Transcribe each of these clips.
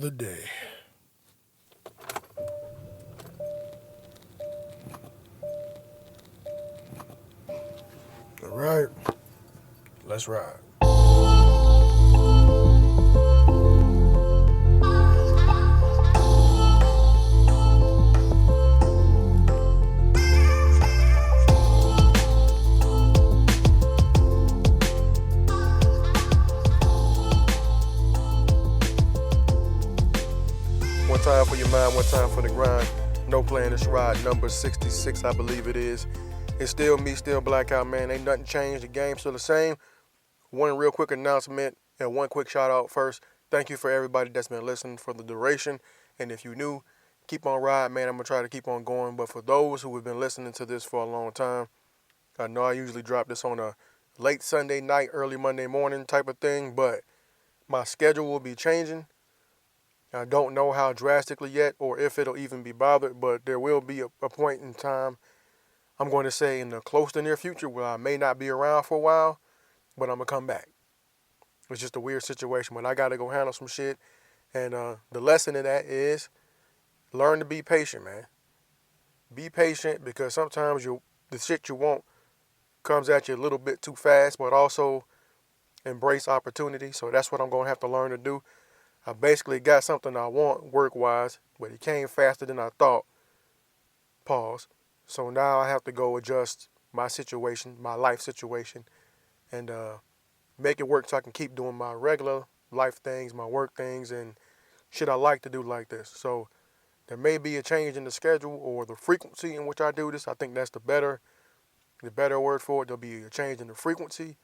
another day. All right, let's ride. One time for your mind, one time for the grind. No plan, this ride number 66, I believe it is. It's still me, still Blackout, man. Ain't nothing changed. The game's still the same. One real quick announcement and one quick shout out first. Thank you for everybody that's been listening for the duration. And if you new, keep on riding, man. I'm going to try to keep on going. But for those who have been listening to this for a long time, I know I usually drop this on a late Sunday night, early Monday morning type of thing. But my schedule will be changing. I don't know how drastically yet or if it'll even be bothered. But there will be a point in time, I'm going to say in the close to near future, where I may not be around for a while, but I'm going to come back. It's just a weird situation, but I got to go handle some shit. And the lesson in that is learn to be patient, man. Be patient because sometimes the shit you want comes at you a little bit too fast, but also embrace opportunity. So that's what I'm going to have to learn to do. I basically got something I want work-wise, but it came faster than I thought. Pause. So now I have to go adjust my situation, my life situation, and make it work so I can keep doing my regular life things, my work things, and shit I like to do like this. So there may be a change in the schedule or the frequency in which I do this. I think that's the better word for it. There'll be a change in the frequency.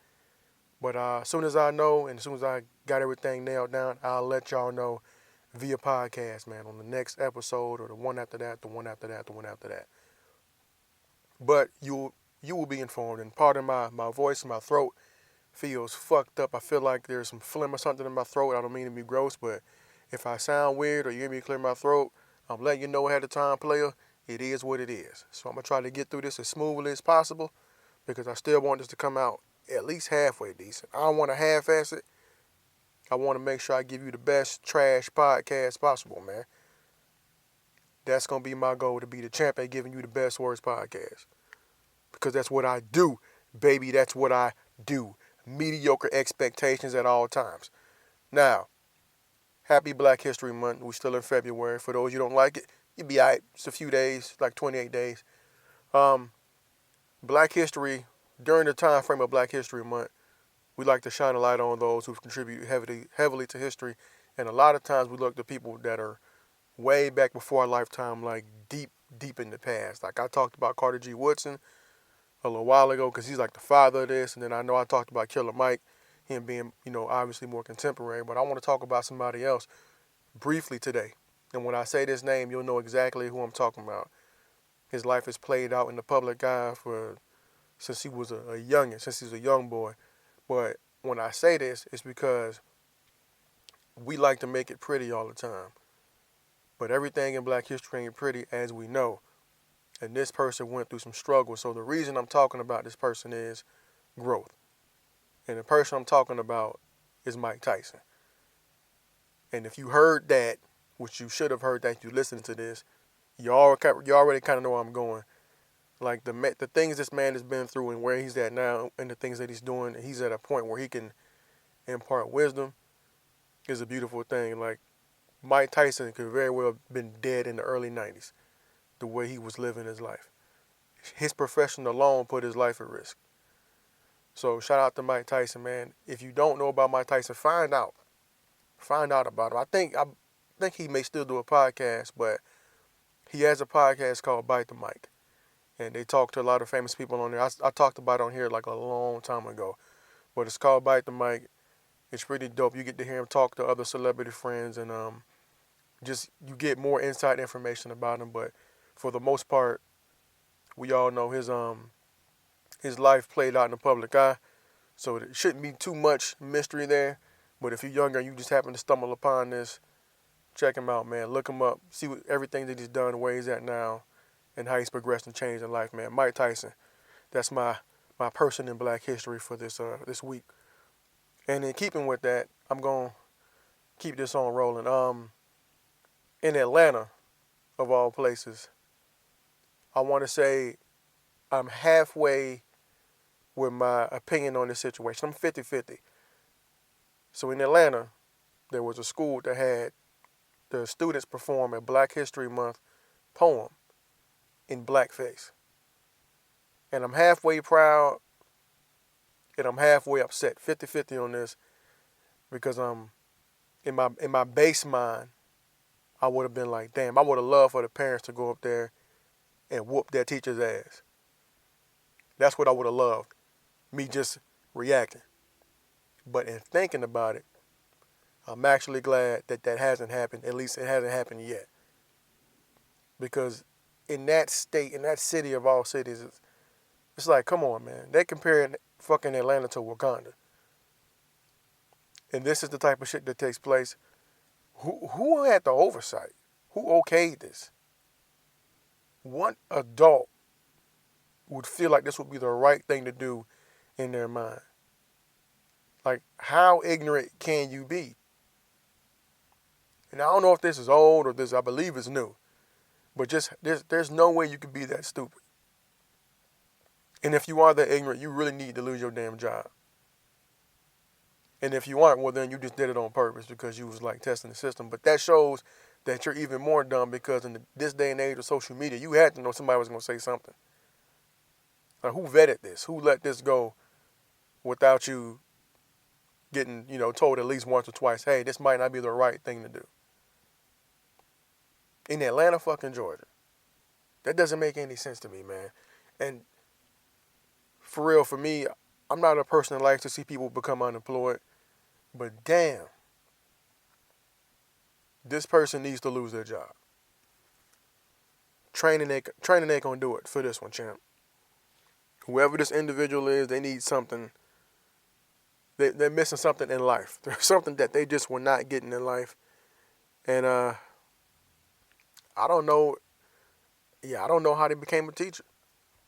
But as soon as I know and as soon as I got everything nailed down, I'll let y'all know via podcast, man, on the next episode or the one after that, the one after that, the one after that. But you will be informed. And pardon my voice, my throat feels fucked up. I feel like there's some phlegm or something in my throat. I don't mean to be gross, but if I sound weird or you hear me clear my throat, I'm letting you know ahead of time, player. It is what it is. So I'm going to try to get through this as smoothly as possible because I still want this to come out at least halfway decent. I don't want to half-ass it. I want to make sure I give you the best trash podcast possible, man. That's going to be my goal, to be the champ at giving you the best worst podcast. Because that's what I do, baby. That's what I do. Mediocre expectations at all times. Now, happy Black History Month. We're still in February. For those you don't like it, you'll be all right. It's a few days, like 28 days. Black History, during the time frame of Black History Month, we like to shine a light on those who've contributed heavily to history. And a lot of times we look to people that are way back before our lifetime, like deep in the past. Like I talked about Carter G. Woodson a little while ago because he's like the father of this. And then I know I talked about Killer Mike, him being, obviously more contemporary. But I want to talk about somebody else briefly today. And when I say this name, you'll know exactly who I'm talking about. His life has played out in the public eye since he was a youngin', since he was a young boy. But when I say this, it's because we like to make it pretty all the time. But everything in Black history ain't pretty, as we know. And this person went through some struggle. So the reason I'm talking about this person is growth. And the person I'm talking about is Mike Tyson. And if you heard that, which you should have heard that if you listened to this, you already kind of know where I'm going. Like the things this man has been through and where he's at now and the things that he's doing, he's at a point where he can impart wisdom is a beautiful thing. Like Mike Tyson could very well have been dead in the early 90s, the way he was living his life. His profession alone put his life at risk. So shout out to Mike Tyson, man. If you don't know about Mike Tyson, find out. Find out about him. I think he may still do a podcast, but he has a podcast called Bite the Mic. And they talk to a lot of famous people on there. I talked about it on here like a long time ago. But it's called Bite the Mic. It's pretty dope. You get to hear him talk to other celebrity friends and just you get more inside information about him. But for the most part, we all know his life played out in the public eye. So it shouldn't be too much mystery there. But if you're younger and you just happen to stumble upon this, check him out, man. Look him up. See everything that he's done, where he's at now, and how he's progressed and changed in life, man. Mike Tyson. That's my person in Black history for this week. And in keeping with that, I'm going to keep this on rolling. in Atlanta, of all places, I want to say I'm halfway with my opinion on this situation. I'm 50-50. So in Atlanta, there was a school that had the students perform a Black History Month poem in blackface. And I'm halfway proud and I'm halfway upset. 50-50 on this because in my base mind, I would have been like, damn, I would have loved for the parents to go up there and whoop their teacher's ass. That's what I would have loved. Me just reacting. But in thinking about it, I'm actually glad that that hasn't happened. At least it hasn't happened yet. Because in that state, in that city of all cities, it's like, come on, man. They comparing fucking Atlanta to Wakanda. And this is the type of shit that takes place. Who had the oversight? Who okayed this? What adult would feel like this would be the right thing to do in their mind? Like, how ignorant can you be? And I don't know if this is old or this, I believe is new. But just, there's no way you could be that stupid. And if you are that ignorant, you really need to lose your damn job. And if you aren't, well, then you just did it on purpose because you was like testing the system. But that shows that you're even more dumb because in this day and age of social media, you had to know somebody was going to say something. Like, who vetted this? Who let this go without you getting, told at least once or twice, hey, this might not be the right thing to do? In Atlanta, fucking Georgia. That doesn't make any sense to me, man. And for real, for me, I'm not a person that likes to see people become unemployed. But damn, this person needs to lose their job. Training ain't gonna do it for this one, champ. Whoever this individual is, they need something. They're missing something in life. There's something that they just were not getting in life. And I don't know. Yeah, I don't know how they became a teacher.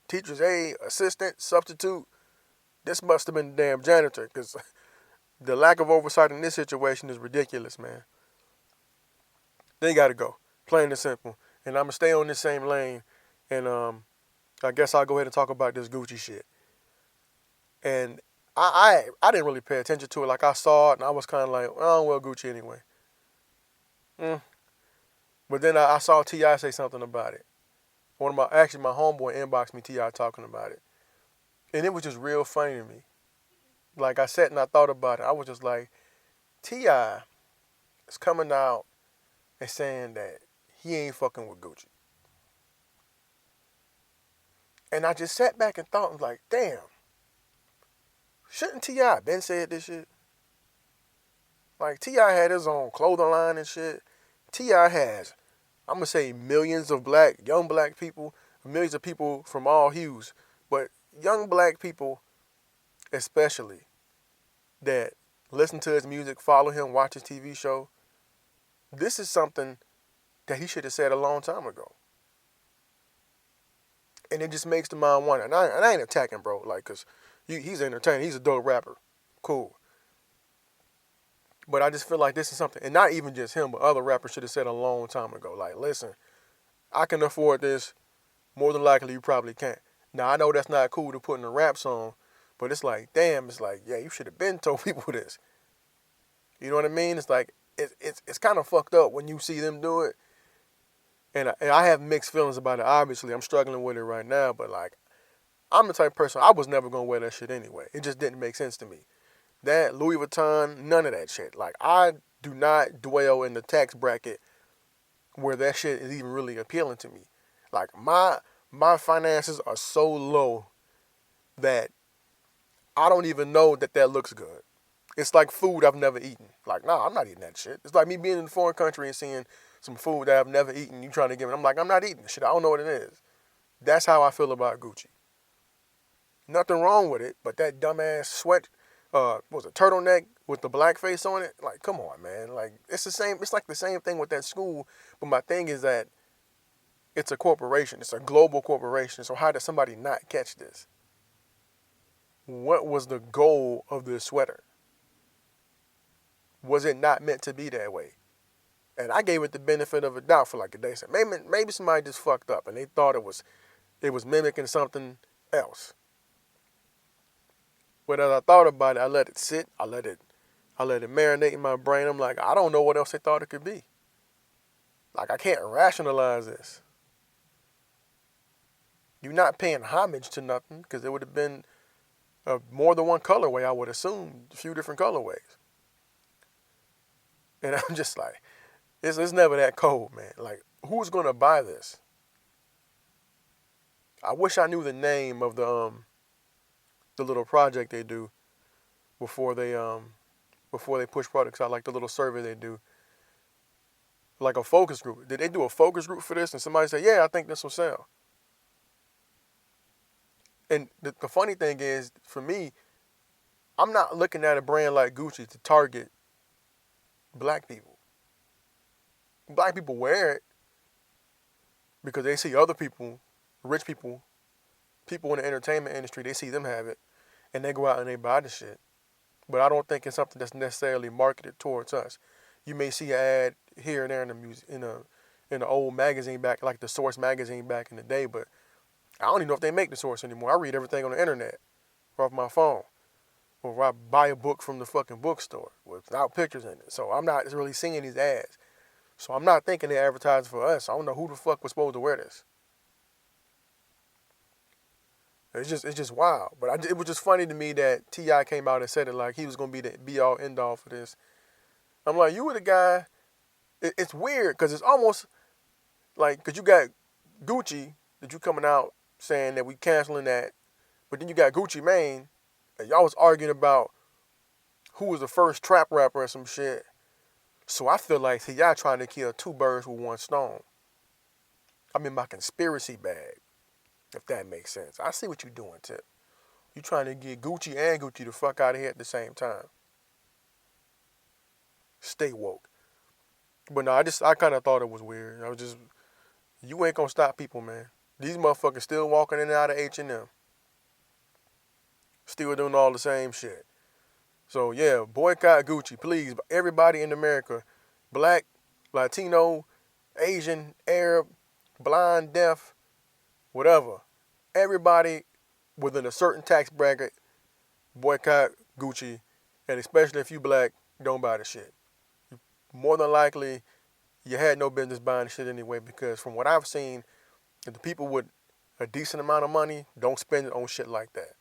Teacher's aide, assistant, substitute. This must have been the damn janitor, because the lack of oversight in this situation is ridiculous, man. They got to go, plain and simple. And I'm going to stay on this same lane. And I guess I'll go ahead and talk about this Gucci shit. And I didn't really pay attention to it. Like, I saw it, and I was kind of like, oh, well, Gucci anyway. But then I saw T.I. say something about it. My homeboy inboxed me T.I. talking about it. And it was just real funny to me. Like, I sat and I thought about it. I was just like, T.I. is coming out and saying that he ain't fucking with Gucci. And I just sat back and thought, like, damn, shouldn't T.I. been said this shit? Like, T.I. had his own clothing line and shit. T.I. has, I'm going to say, millions of young black people, millions of people from all hues, but young black people especially that listen to his music, follow him, watch his TV show. This is something that he should have said a long time ago. And it just makes the mind wonder. And I ain't attacking, bro, like, because he's entertaining. He's a dope rapper. Cool. But I just feel like this is something, and not even just him, but other rappers should have said a long time ago. Like, listen, I can afford this. More than likely, you probably can't. Now, I know that's not cool to put in a rap song, but it's like, damn, it's like, yeah, you should have been told people this. You know what I mean? It's like, it's kind of fucked up when you see them do it. And I have mixed feelings about it. Obviously, I'm struggling with it right now, but like, I'm the type of person, I was never going to wear that shit anyway. It just didn't make sense to me. That, Louis Vuitton, none of that shit. Like, I do not dwell in the tax bracket where that shit is even really appealing to me. Like, my finances are so low that I don't even know that looks good. It's like food I've never eaten. Like, nah, I'm not eating that shit. It's like me being in a foreign country and seeing some food that I've never eaten. You trying to give me. I'm like, I'm not eating this shit. I don't know what it is. That's how I feel about Gucci. Nothing wrong with it, but that dumbass sweat, was a turtleneck with the blackface on it? Like, come on, man. Like, it's the same. It's like the same thing with that school. But my thing is that it's a corporation. It's a global corporation. So how did somebody not catch this? What was the goal of this sweater? Was it not meant to be that way? And I gave it the benefit of a doubt for like a day. So maybe somebody just fucked up and they thought it was mimicking something else. But as I thought about it, I let it sit. I let it marinate in my brain. I'm like, I don't know what else they thought it could be. Like, I can't rationalize this. You're not paying homage to nothing because it would have been more than one colorway, I would assume, a few different colorways. And I'm just like, it's never that cold, man. Like, who's going to buy this? I wish I knew the name of the little project they do before they push products out, like the little survey they do. Like a focus group. Did they do a focus group for this? And somebody said, yeah, I think this will sell. And the funny thing is, for me, I'm not looking at a brand like Gucci to target black people. Black people wear it because they see other people, rich people, people in the entertainment industry, they see them have it, and they go out and they buy the shit. But I don't think it's something that's necessarily marketed towards us. You may see an ad here and there in an old magazine back, like the Source magazine back in the day, but I don't even know if they make the Source anymore. I read everything on the internet or off my phone. Or I buy a book from the fucking bookstore without pictures in it. So I'm not really seeing these ads. So I'm not thinking they're advertising for us. I don't know who the fuck was supposed to wear this. It's just wild. But it was just funny to me that T.I. came out and said it like he was going to be the be-all, end-all for this. I'm like, you were the guy. It's weird because it's almost like, because you got Gucci that you coming out saying that we canceling that. But then you got Gucci Mane. And y'all was arguing about who was the first trap rapper or some shit. So I feel like y'all trying to kill two birds with one stone. I'm in my conspiracy bag, if that makes sense. I see what you're doing, Tip. You trying to get Gucci and Gucci the fuck out of here at the same time. Stay woke. But no, I kind of thought it was weird. I was just, you ain't gonna stop people, man. These motherfuckers still walking in and out of H&M. Still doing all the same shit. So yeah, boycott Gucci, please. Everybody in America, black, Latino, Asian, Arab, blind, deaf, whatever. Everybody within a certain tax bracket, boycott Gucci. And especially if you black, don't buy the shit. More than likely, you had no business buying the shit anyway, because from what I've seen, the people with a decent amount of money don't spend it on shit like that.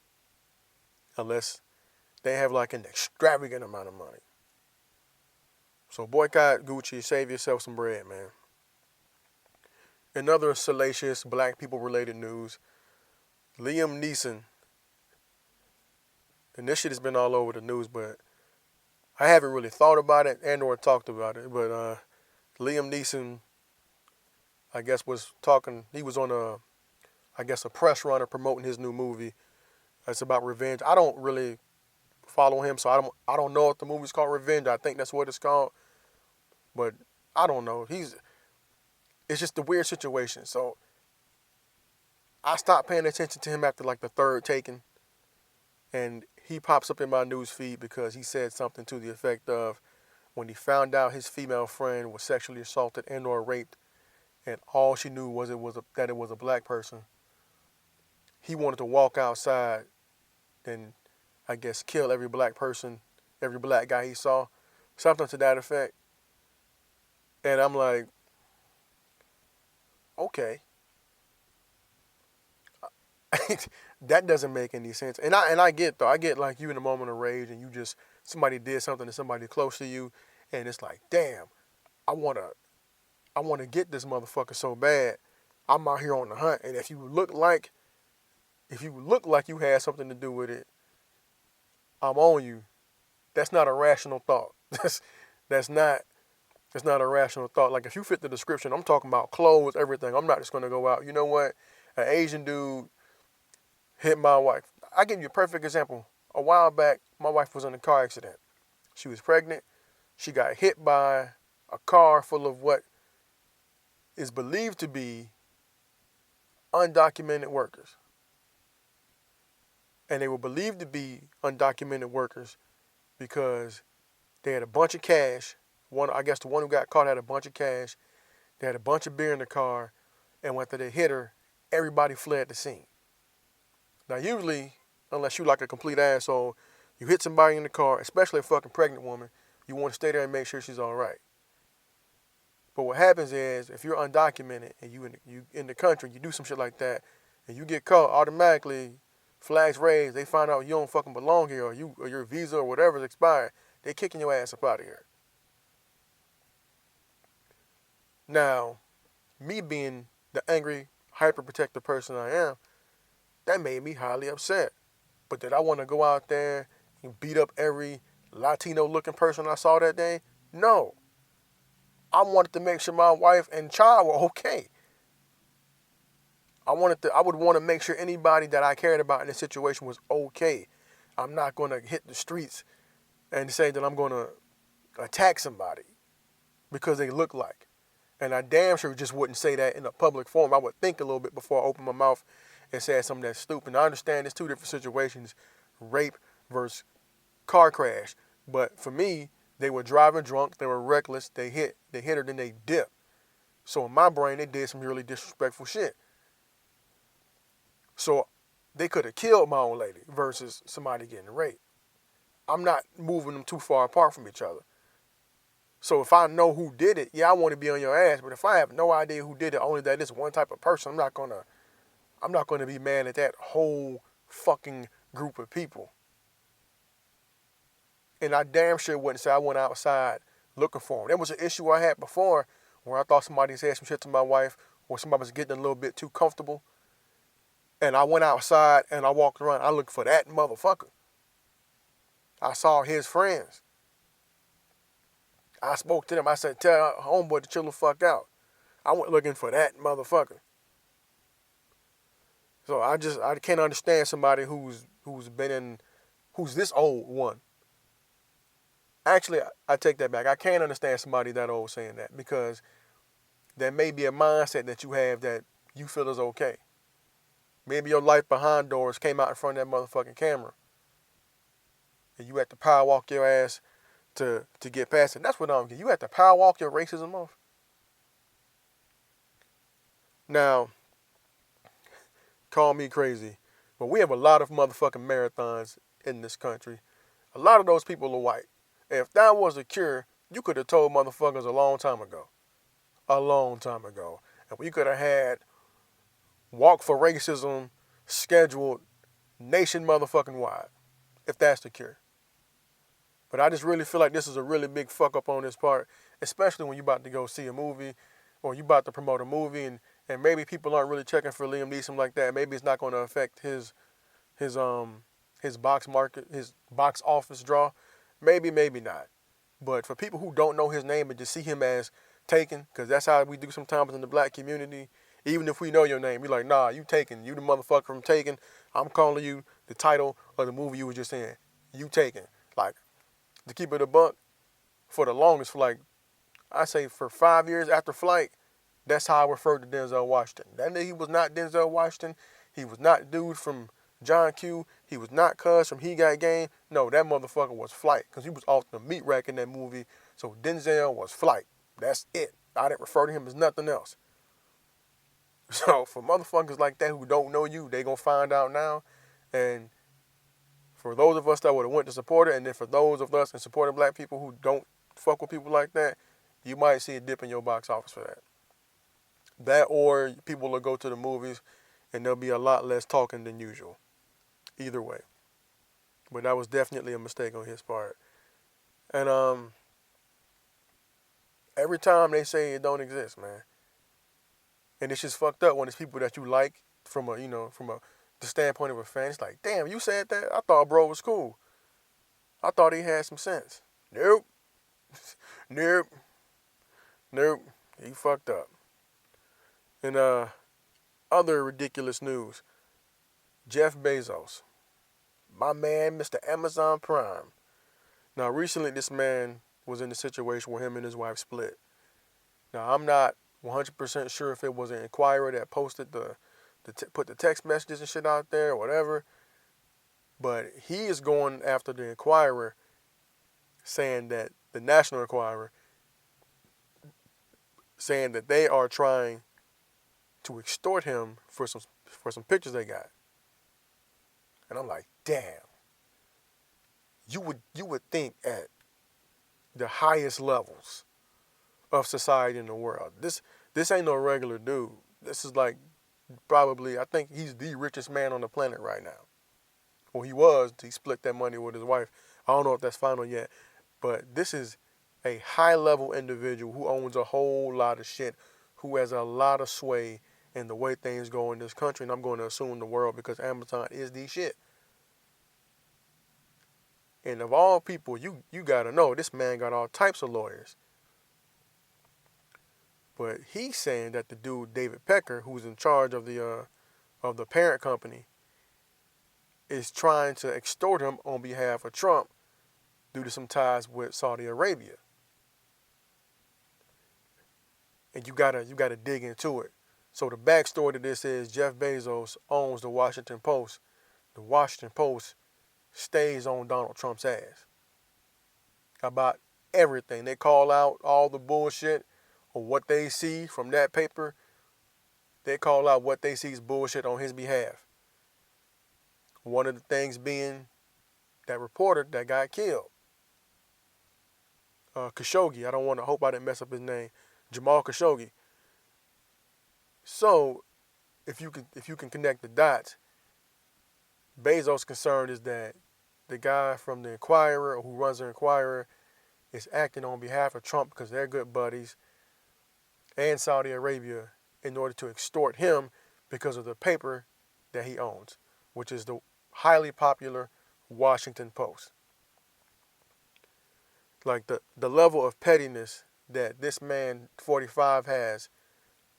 Unless they have like an extravagant amount of money. So boycott Gucci, save yourself some bread, man. In other salacious black people related news, Liam Neeson, and this shit has been all over the news, but I haven't really thought about it and or talked about it, but Liam Neeson, I guess, was talking, he was on a press runner promoting his new movie. It's about revenge. I don't really follow him, so I don't know if the movie's called Revenge. I think that's what it's called, but I don't know. It's just a weird situation. So I stopped paying attention to him after like the third Taken, and he pops up in my news feed because he said something to the effect of, when he found out his female friend was sexually assaulted and or raped, and all she knew was that it was a black person, he wanted to walk outside and, I guess, kill every black person, every black guy he saw, something to that effect. And I'm like, okay. That doesn't make any sense. And I get, though, I get like you in a moment of rage and somebody did something to somebody close to you, and it's like, damn, I wanna get this motherfucker so bad. I'm out here on the hunt, and if you look like you had something to do with it, I'm on you. That's not a rational thought. That's not a rational thought. Like, if you fit the description, I'm talking about clothes, everything. I'm not just gonna go out. You know what? An Asian dude hit my wife. I give you a perfect example. A while back, my wife was in a car accident. She was pregnant. She got hit by a car full of what is believed to be undocumented workers. And they were believed to be undocumented workers because they had a bunch of cash I guess the one who got caught had a bunch of cash. They had a bunch of beer in the car, and after they hit her, everybody fled the scene. Now, usually, unless you like a complete asshole, you hit somebody in the car, especially a fucking pregnant woman, you want to stay there and make sure she's all right. But what happens is, if you're undocumented and you in the country, you do some shit like that, and you get caught, automatically flags raised. They find out you don't fucking belong here, or your visa or whatever is expired. They kicking your ass up out of here. Now, me being the angry, hyperprotective person I am, that made me highly upset. But did I want to go out there and beat up every Latino-looking person I saw that day? No. I wanted to make sure my wife and child were okay. I would want to make sure anybody that I cared about in this situation was okay. I'm not going to hit the streets and say that I'm going to attack somebody because they look like. And I damn sure just wouldn't say that in a public forum. I would think a little bit before I open my mouth and say something that's stupid. And I understand there's two different situations, rape versus car crash. But for me, they were driving drunk, they were reckless, they hit her, then they dipped. So in my brain, they did some really disrespectful shit. So they could have killed my old lady versus somebody getting raped. I'm not moving them too far apart from each other. So if I know who did it, yeah, I want to be on your ass. But if I have no idea who did it, only that it's one type of person, I'm not gonna be mad at that whole fucking group of people. And I damn sure wouldn't say I went outside looking for them. There was an issue I had before where I thought somebody said some shit to my wife or somebody was getting a little bit too comfortable. And I went outside and I walked around. I looked for that motherfucker. I saw his friends. I spoke to them. I said, tell homeboy to chill the fuck out. I went looking for that motherfucker. So I can't understand somebody who's this old one. Actually, I take that back. I can't understand somebody that old saying that because there may be a mindset that you have that you feel is okay. Maybe your life behind doors came out in front of that motherfucking camera. And you had to power walk your ass to get past it. That's what I'm getting. You had to power walk your racism off. Now, call me crazy, but we have a lot of motherfucking marathons in this country. A lot of those people are white. And if that was a cure, you could have told motherfuckers a long time ago. A long time ago. And we could have had Walk for Racism scheduled nation motherfucking wide, if that's the cure. But I just really feel like this is a really big fuck up on this part, especially when you're about to go see a movie or you about to promote a movie and maybe people aren't really checking for Liam Neeson like that. Maybe it's not going to affect his box market, his box office draw. Maybe not. But for people who don't know his name and just see him as Taken, because that's how we do sometimes in the black community, even if we know your name, you're like, nah, you Taken. You the motherfucker from Taken. I'm calling you the title of the movie you were just in. You Taken. Like, to keep it a buck, for the longest, for like, I say for 5 years after Flight, that's how I referred to Denzel Washington. That nigga, he was not Denzel Washington. He was not dude from John Q. He was not Cuz from He Got Game. No, that motherfucker was Flight because he was off the meat rack in that movie. So Denzel was Flight. That's it. I didn't refer to him as nothing else. So for motherfuckers like that who don't know you, they gonna find out now. And for those of us that would have went to support it, and then for those of us in supporting black people who don't fuck with people like that, you might see a dip in your box office for that. That or people will go to the movies and there'll be a lot less talking than usual. Either way. But that was definitely a mistake on his part. And every time they say it don't exist, man. And it's just fucked up when it's people that you like from the standpoint of a fan. It's like, damn, you said that? I thought bro was cool. I thought he had some sense. Nope. Nope. He fucked up. And other ridiculous news. Jeff Bezos. My man, Mr. Amazon Prime. Now, recently this man was in a situation where him and his wife split. Now, I'm not 100% sure if it was an Inquirer that posted put the text messages and shit out there or whatever. But he is going after the Inquirer, saying that the National Enquirer, saying that they are trying to extort him for some pictures they got. And I'm like, damn. You would think at the highest levels of society in the world, this ain't no regular dude. This is like probably, I think he's the richest man on the planet right now. Well, he was. He split that money with his wife. I don't know if that's final yet, but this is a high-level individual who owns a whole lot of shit, who has a lot of sway in the way things go in this country, and I'm going to assume the world, because Amazon is the shit. And of all people, you got to know, this man got all types of lawyers. But he's saying that the dude, David Pecker, who's in charge of the parent company, is trying to extort him on behalf of Trump due to some ties with Saudi Arabia. And you gotta dig into it. So the backstory to this is Jeff Bezos owns the Washington Post. The Washington Post stays on Donald Trump's ass about everything. They call out all the bullshit or what they see from that paper. They call out what they see is bullshit on his behalf. One of the things being that reporter that got killed. Khashoggi. I hope I didn't mess up his name. Jamal Khashoggi. So, if you can connect the dots, Bezos' concern is that the guy from the Inquirer, or who runs the Inquirer, is acting on behalf of Trump because they're good buddies, and Saudi Arabia, in order to extort him because of the paper that he owns, which is the highly popular Washington Post. Like the level of pettiness that this man, 45, has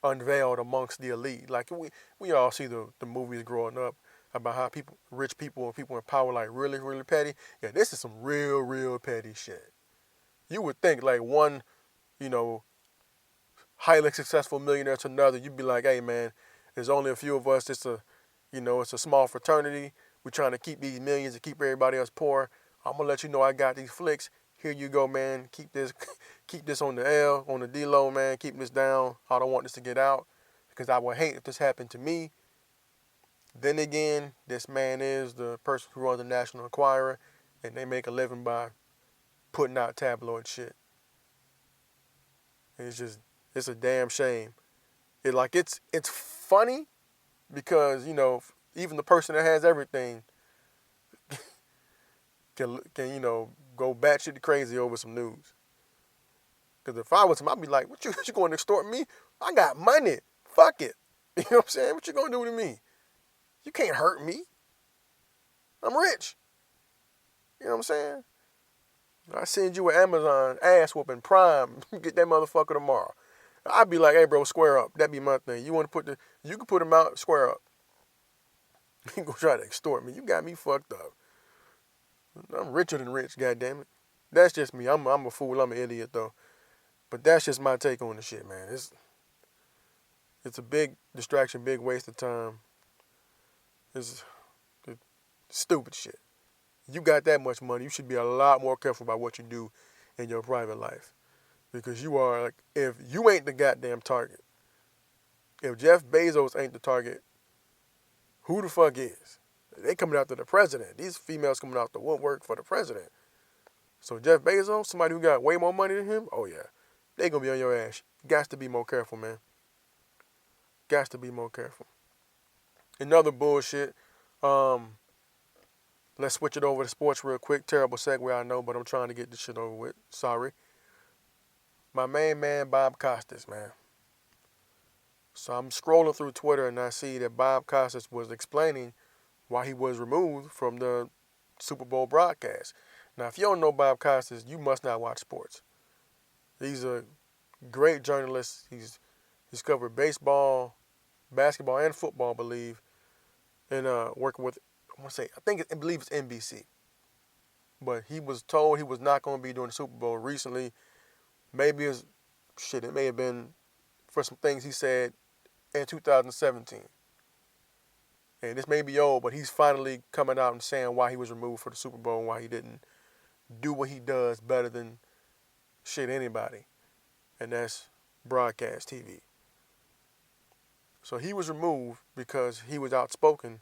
unveiled amongst the elite. Like we all see the movies growing up about how rich people and people in power, like really, really petty. Yeah, this is some real, real petty shit. You would think like one, highly successful millionaire to another, you'd be like, hey man, there's only a few of us. It's a small fraternity. We're trying to keep these millions and keep everybody else poor. I'm gonna let you know I got these flicks. Here you go, man. Keep this on the L, on the D-low, man. Keep this down. I don't want this to get out because I would hate if this happened to me. Then again, this man is the person who runs the National Enquirer, and they make a living by putting out tabloid shit. And it's a damn shame. It's funny because, even the person that has everything can go batshit crazy over some news. Because if I was him, I'd be like, what you going to extort me? I got money. Fuck it. You know what I'm saying? What you going to do to me? You can't hurt me. I'm rich. You know what I'm saying? I send you an Amazon ass whooping Prime. Get that motherfucker tomorrow. I'd be like, hey, bro, square up. That'd be my thing. You can put them out, square up. You gonna try to extort me. You got me fucked up. I'm richer than rich, goddammit. That's just me. I'm a fool. I'm an idiot, though. But that's just my take on the shit, man. It's a big distraction, big waste of time. It's stupid shit. You got that much money, you should be a lot more careful about what you do in your private life. Because you are, like, if you ain't the goddamn target, if Jeff Bezos ain't the target, who the fuck is? They coming after the president. These females coming out the woodwork for the president. So Jeff Bezos, somebody who got way more money than him, oh yeah, they gonna be on your ass. Got to be more careful, man. Got to be more careful. Another bullshit. Let's switch it over to sports real quick. Terrible segue, I know, but I'm trying to get this shit over with. Sorry. My main man, Bob Costas, man. So I'm scrolling through Twitter and I see that Bob Costas was explaining why he was removed from the Super Bowl broadcast. Now, if you don't know Bob Costas, you must not watch sports. He's a great journalist. He's covered baseball, basketball, and football, I believe, and working with, I believe it's NBC. But he was told he was not going to be doing the Super Bowl recently. Maybe it may have been for some things he said in 2017. And this may be old, but he's finally coming out and saying why he was removed for the Super Bowl and why he didn't do what he does better than anybody. And that's broadcast TV. So he was removed because he was outspoken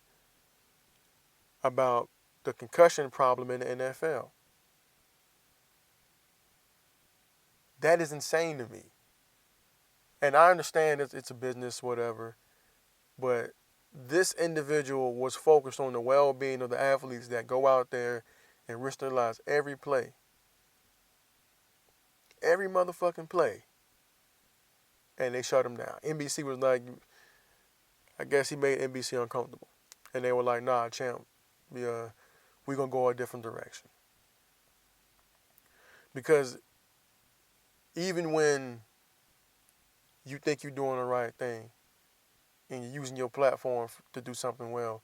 about the concussion problem in the NFL. That is insane to me. And I understand it's a business, whatever, but this individual was focused on the well-being of the athletes that go out there and risk their lives every play. Every motherfucking play. And they shut him down. NBC was like, I guess he made NBC uncomfortable. And they were like, nah, champ, we're going to go a different direction. Because even when you think you're doing the right thing and you're using your platform to do something well,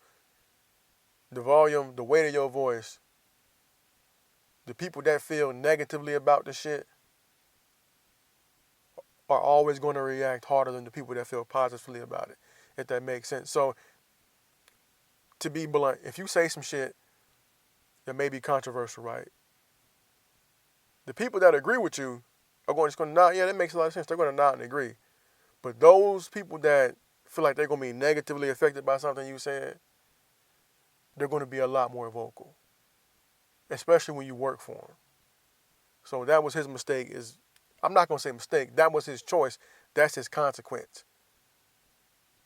the volume, the weight of your voice, the people that feel negatively about the shit are always going to react harder than the people that feel positively about it, if that makes sense. So, to be blunt, if you say some shit that may be controversial, right? The people that agree with you are just going to nod. Yeah, that makes a lot of sense. They're going to nod and agree. But those people that feel like they're going to be negatively affected by something you said, they're going to be a lot more vocal, especially when you work for them. So that was his mistake. I'm not going to say mistake. That was his choice. That's his consequence,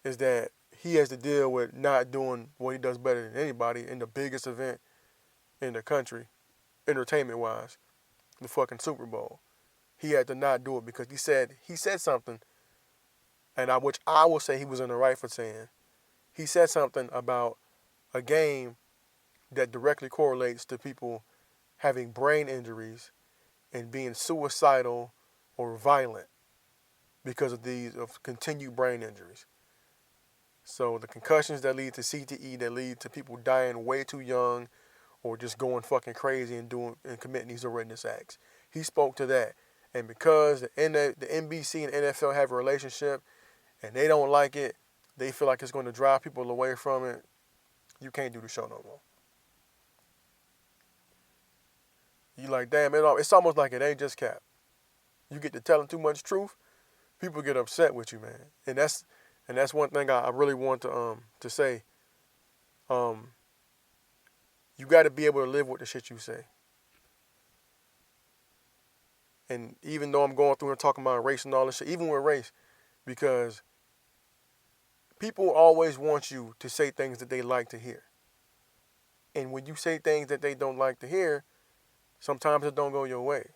is that he has to deal with not doing what he does better than anybody in the biggest event in the country, entertainment-wise, the fucking Super Bowl. He had to not do it because he said something, and which I will say he was in the right for saying. He said something about a game that directly correlates to people having brain injuries and being suicidal or violent because of continued brain injuries. So the concussions that lead to CTE, that lead to people dying way too young or just going fucking crazy and committing these horrendous acts. He spoke to that. And because the NBC and NFL have a relationship and they don't like it, they feel like it's going to drive people away from it, you can't do the show no more. You like, damn, it's almost like it ain't just cap. You get to telling too much truth, people get upset with you, man. And that's one thing I really want to say. You got to be able to live with the shit you say. And even though I'm going through and talking about race and all this shit, even with race, because people always want you to say things that they like to hear. And when you say things that they don't like to hear, sometimes it don't go your way.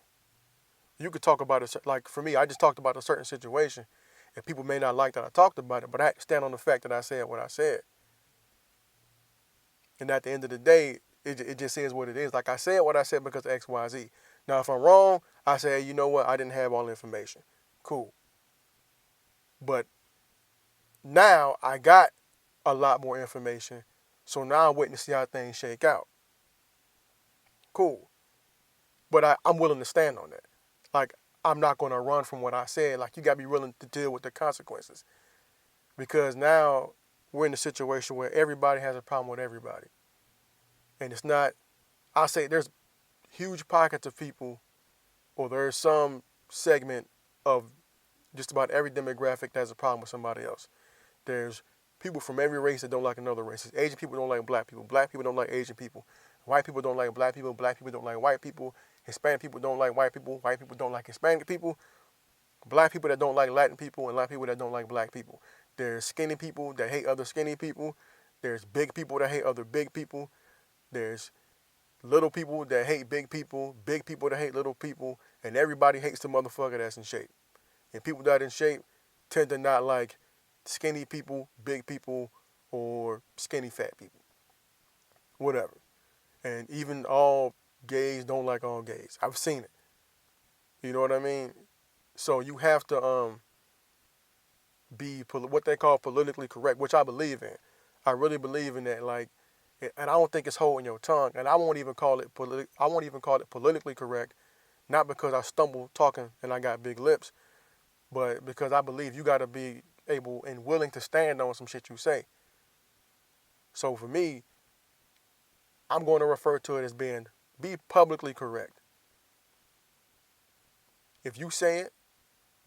You could talk about it, like for me, I just talked about a certain situation, and people may not like that I talked about it, but I had to stand on the fact that I said what I said. And at the end of the day, it just is what it is. Like I said what I said because of X, Y, Z. Now, if I'm wrong, I say, you know what, I didn't have all the information. Cool. But now I got a lot more information, so now I'm waiting to see how things shake out. Cool. But I'm willing to stand on that. Like, I'm not going to run from what I said. Like, you got to be willing to deal with the consequences. Because now we're in a situation where everybody has a problem with everybody. And it's not, I say there's huge pockets of people, or there's some segment of just about every demographic that has a problem with somebody else. There's people from every race that don't like another race. Asian people don't like black people. Black people don't like Asian people. White people don't like black people. Black people don't like white people. Hispanic people don't like white people. White people don't like Hispanic people. Black people that don't like Latin people, and Latin people that don't like black people. There's skinny people that hate other skinny people. There's big people that hate other big people. There's little people that hate big people that hate little people, and everybody hates the motherfucker that's in shape. And people that are in shape tend to not like skinny people, big people, or skinny fat people. Whatever. And even all gays don't like all gays. I've seen it. You know what I mean? So you have to be what they call politically correct, which I believe in. I really believe in that. Like, and I don't think it's holding your tongue. And I won't even call it politically correct, not because I stumble talking and I got big lips, but because I believe you got to be able and willing to stand on some shit you say. So for me, I'm going to refer to it as be publicly correct. If you say it,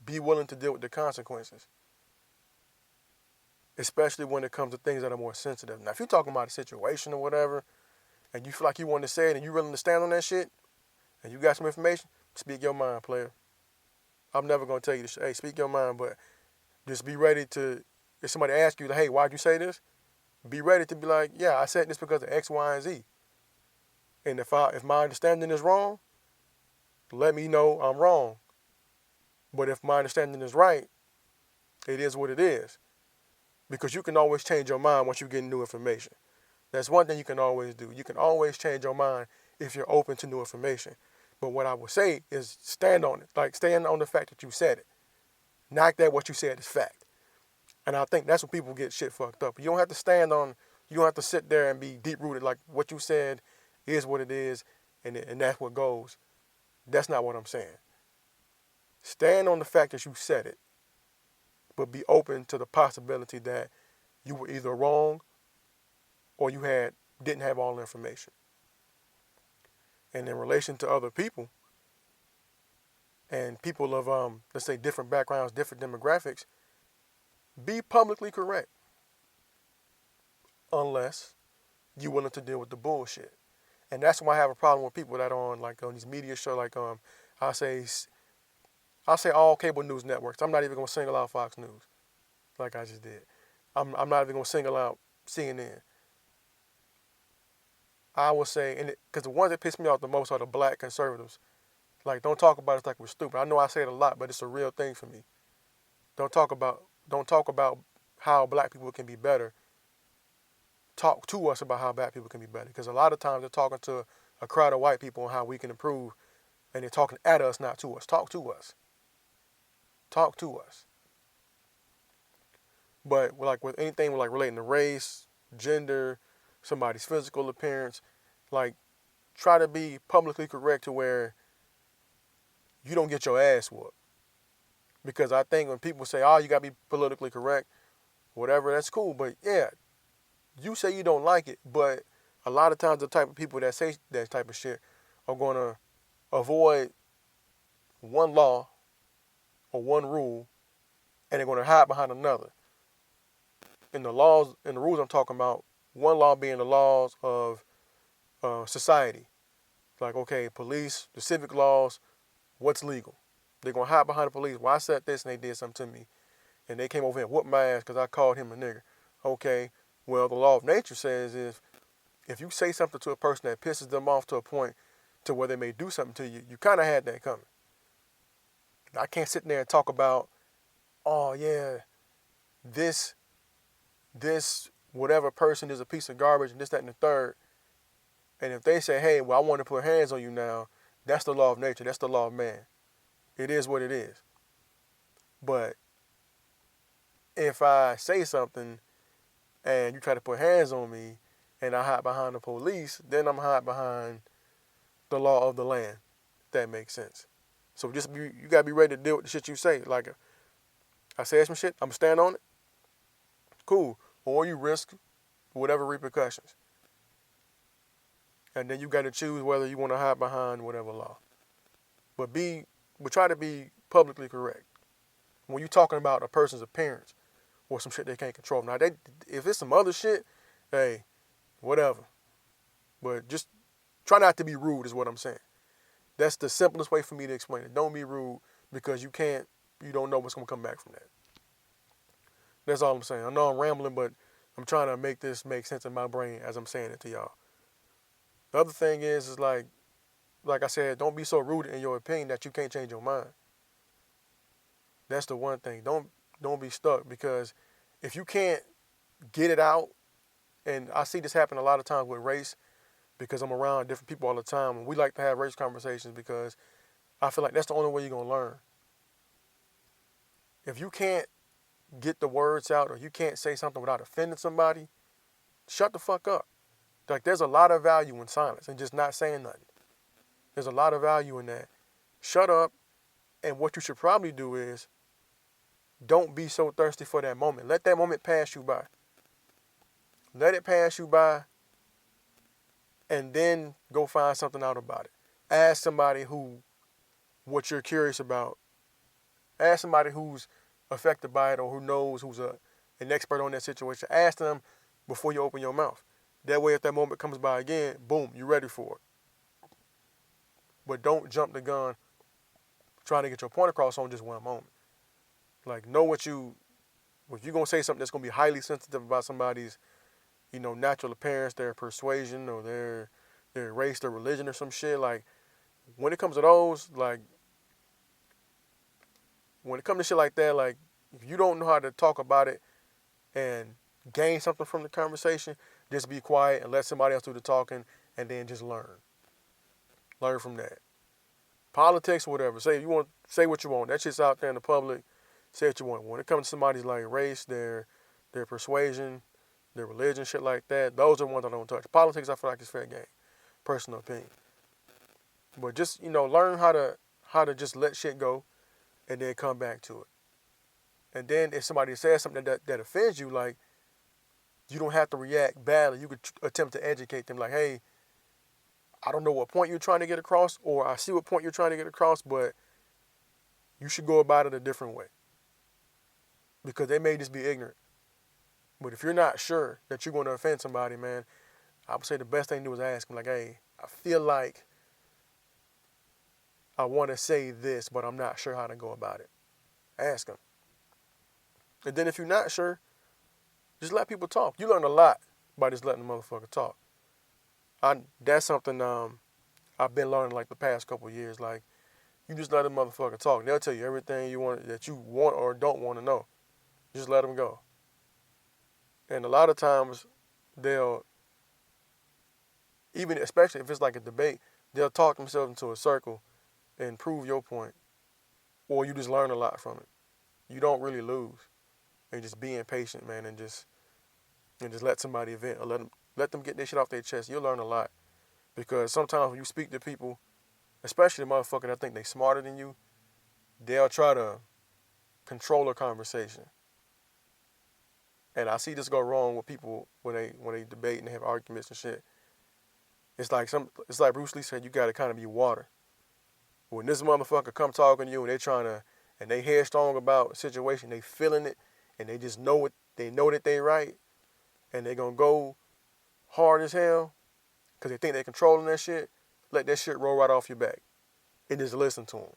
be willing to deal with the consequences, especially when it comes to things that are more sensitive. Now, if you're talking about a situation or whatever, and you feel like you want to say it and you're willing to stand on that shit, and you got some information, speak your mind, player. I'm never going to tell you to, hey, speak your mind, but just be ready to, if somebody asks you, like, hey, why'd you say this? Be ready to be like, yeah, I said this because of X, Y, and Z. And if my understanding is wrong, let me know I'm wrong. But if my understanding is right, it is what it is. Because you can always change your mind once you get new information. That's one thing you can always do. You can always change your mind if you're open to new information. But what I would say is stand on it. Like, stand on the fact that you said it. Not that what you said is fact. And I think that's when people get shit fucked up. You don't have to you don't have to sit there and be deep-rooted like what you said is what it is, and that's what goes. That's not what I'm saying. Stand on the fact that you said it, but be open to the possibility that you were either wrong or you didn't have all the information. And in relation to other people, and people of, let's say, different backgrounds, different demographics, be publicly correct unless you're willing to deal with the bullshit. And that's why I have a problem with people that are on, like, on these media shows, like, I say all cable news networks. I'm not even going to single out Fox News like I just did. I'm not even going to single out CNN. I will say, because the ones that piss me off the most are the black conservatives. Like, don't talk about it like we're stupid. I know I say it a lot, but it's a real thing for me. Don't talk about how black people can be better. Talk to us about how black people can be better. Because a lot of times they're talking to a crowd of white people on how we can improve, and they're talking at us, not to us. Talk to us. Talk to us. But like with anything like relating to race, gender, somebody's physical appearance, like, try to be publicly correct to where you don't get your ass whooped. Because I think when people say, oh, you got to be politically correct, whatever, that's cool. But yeah, you say you don't like it, but a lot of times the type of people that say that type of shit are going to avoid one law or one rule, and they're going to hide behind another. In the laws and the rules I'm talking about, one law being the laws of society. Like, okay, police, the civic laws, what's legal? They're going to hide behind the police. Well, I said this and they did something to me. And they came over here and whooped my ass because I called him a nigger. Okay, well, the law of nature says if you say something to a person that pisses them off to a point to where they may do something to you, you kind of had that coming. I can't sit there and talk about, oh, yeah, this whatever person is a piece of garbage and this, that, and the third. And if they say, hey, well, I want to put hands on you now, that's the law of nature. That's the law of man. It is what it is. But if I say something and you try to put hands on me and I hide behind the police, then I'm hide behind the law of the land, if that makes sense. So you got to be ready to deal with the shit you say. Like, I say some shit, I'm going to stand on it. Cool. Or you risk whatever repercussions. And then you got to choose whether you want to hide behind whatever law. But try to be publicly correct. When you're talking about a person's appearance or some shit they can't control. Now, if it's some other shit, hey, whatever. But just try not to be rude is what I'm saying. That's the simplest way for me to explain it. Don't be rude because you don't know what's going to come back from that. That's all I'm saying. I know I'm rambling, but I'm trying to make this make sense in my brain as I'm saying it to y'all. The other thing is like I said, don't be so rude in your opinion that you can't change your mind. That's the one thing. Don't be stuck, because if you can't get it out, and I see this happen a lot of times with race, because I'm around different people all the time, and we like to have race conversations because I feel like that's the only way you're going to learn. If you can't get the words out or you can't say something without offending somebody, shut the fuck up. Like, there's a lot of value in silence and just not saying nothing. There's a lot of value in that. Shut up, and what you should probably do is don't be so thirsty for that moment. Let that moment pass you by. Let it pass you by, and then go find something out about it. Ask somebody what you're curious about, Ask somebody who's affected by it or who knows, who's an expert on that situation. Ask them before you open your mouth. That way, if that moment comes by again, boom, you're ready for it. But don't jump the gun trying to get your point across on just one moment. Like, know what if you're going to say something that's going to be highly sensitive about somebody's, natural appearance, their persuasion, or their race, their religion, or some shit, like, when it comes to those, like, when it comes to shit like that, like, if you don't know how to talk about it and gain something from the conversation, just be quiet and let somebody else do the talking, and then just learn. Learn from that. Politics, whatever. Say what you want. That shit's out there in the public. Say what you want. When it comes to somebody's like race, their persuasion, their religion, shit like that, those are the ones I don't touch. Politics, I feel like it's fair game. Personal opinion. But just, learn how to just let shit go and then come back to it. And then if somebody says something that offends you, like, you don't have to react badly. You could attempt to educate them, like, hey, I don't know what point you're trying to get across, or I see what point you're trying to get across, but you should go about it a different way. Because they may just be ignorant. But if you're not sure that you're going to offend somebody, man, I would say the best thing to do is ask them, like, hey, I feel like I want to say this, but I'm not sure how to go about it. Ask them. And then if you're not sure, just let people talk. You learn a lot by just letting the motherfucker talk. That's something I've been learning like the past couple of years. Like, you just let a motherfucker talk. They'll tell you everything that you want or don't want to know. Just let them go. And a lot of times especially if it's like a debate, they'll talk themselves into a circle and prove your point. Or you just learn a lot from it. You don't really lose. And just being patient, man, and just let somebody vent or let them get their shit off their chest. You'll learn a lot. Because sometimes when you speak to people, especially the motherfucker that think they smarter than you, they'll try to control a conversation. And I see this go wrong with people when they debate and they have arguments and shit. It's like Bruce Lee said, you gotta kind of be water. When this motherfucker come talking to you and they headstrong about a situation, they feeling it, and they just know it. They know that they right, and they gonna go hard as hell because they think they controlling that shit. Let that shit roll right off your back, and just listen to them,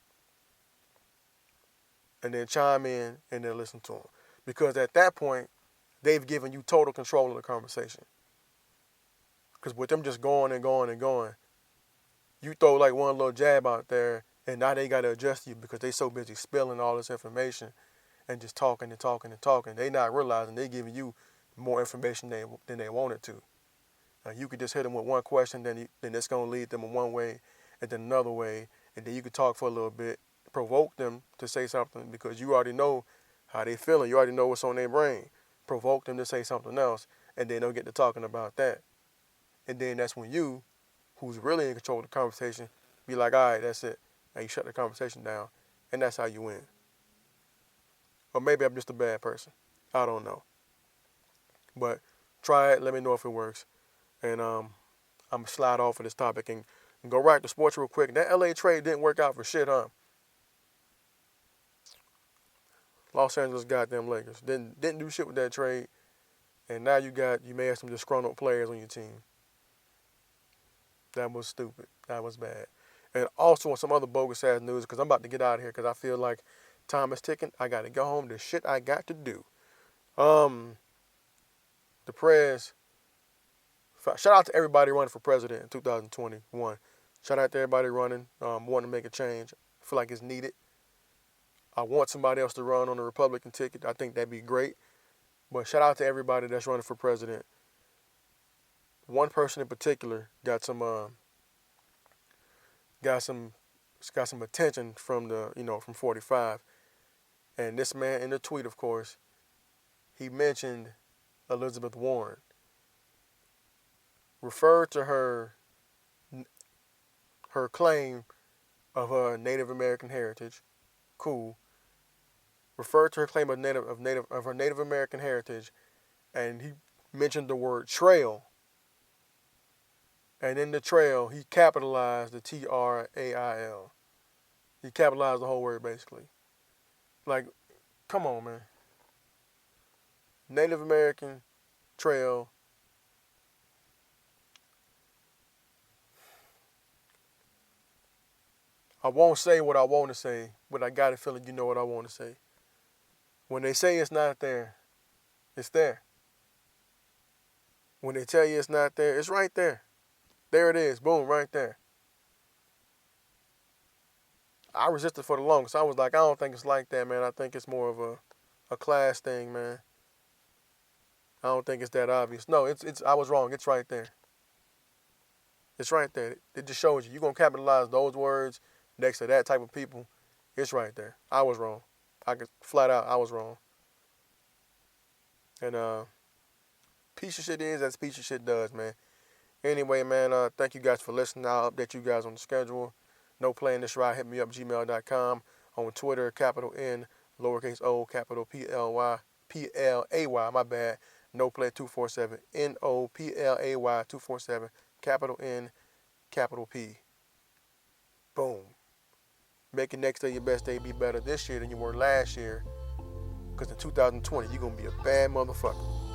and then chime in and then listen to them, because at that point they've given you total control of the conversation. Because with them just going and going and going, you throw like one little jab out there, and now they gotta adjust you because they so busy spilling all this information and just talking and talking and talking. They not realizing they giving you more information than they wanted to. You could just hit them with one question, then it's going to lead them in one way and then another way. And then you could talk for a little bit, provoke them to say something because you already know how they feeling. You already know what's on their brain. Provoke them to say something else, and then they'll get to talking about that. And then that's when you, who's really in control of the conversation, be like, all right, that's it. Now you shut the conversation down, and that's how you win. Or maybe I'm just a bad person. I don't know. But try it. Let me know if it works. And I'm going to slide off of this topic and go right to sports real quick. That LA trade didn't work out for shit, huh? Los Angeles goddamn Lakers. Didn't do shit with that trade. And now you may have some disgruntled players on your team. That was stupid. That was bad. And also on some other bogus ass news, because I'm about to get out of here because I feel like time is ticking. I got to go home. There's shit I got to do. The press. Shout out to everybody running for president in 2021. Shout out to everybody running, wanting to make a change. I feel like it's needed. I want somebody else to run on the Republican ticket. I think that'd be great. But shout out to everybody that's running for president. One person in particular got some attention from from 45. And this man in the tweet, of course, he mentioned Elizabeth Warren. Referred to her claim of her Native American heritage. Cool. Referred to her claim of her Native American heritage, and he mentioned the word trail. And in the trail, he capitalized the TRAIL. He capitalized the whole word basically. Like, come on, man. Native American trail. I won't say what I want to say, but I got a feeling you know what I want to say. When they say it's not there, it's there. When they tell you it's not there, it's right there. There it is. Boom, right there. I resisted for the longest. I was like, I don't think it's like that, man. I think it's more of a class thing, man. I don't think it's that obvious. No, it's I was wrong. It's right there. It's right there. It just shows you. You're gonna capitalize those words next to that type of people. It's right there. I was wrong. I could flat out I was wrong. And piece of shit is as piece of shit does, man. Anyway, man, thank you guys for listening. I'll update you guys on the schedule. No playing this ride. Hit me up, gmail.com. On Twitter, capital N, lowercase o, capital P-L-A-Y, my bad. No play 247. N-O-P-L-A-Y 247. Capital N, capital P. Boom. Making next day your best day be better this year than you were last year. Because in 2020, you're going to be a bad motherfucker.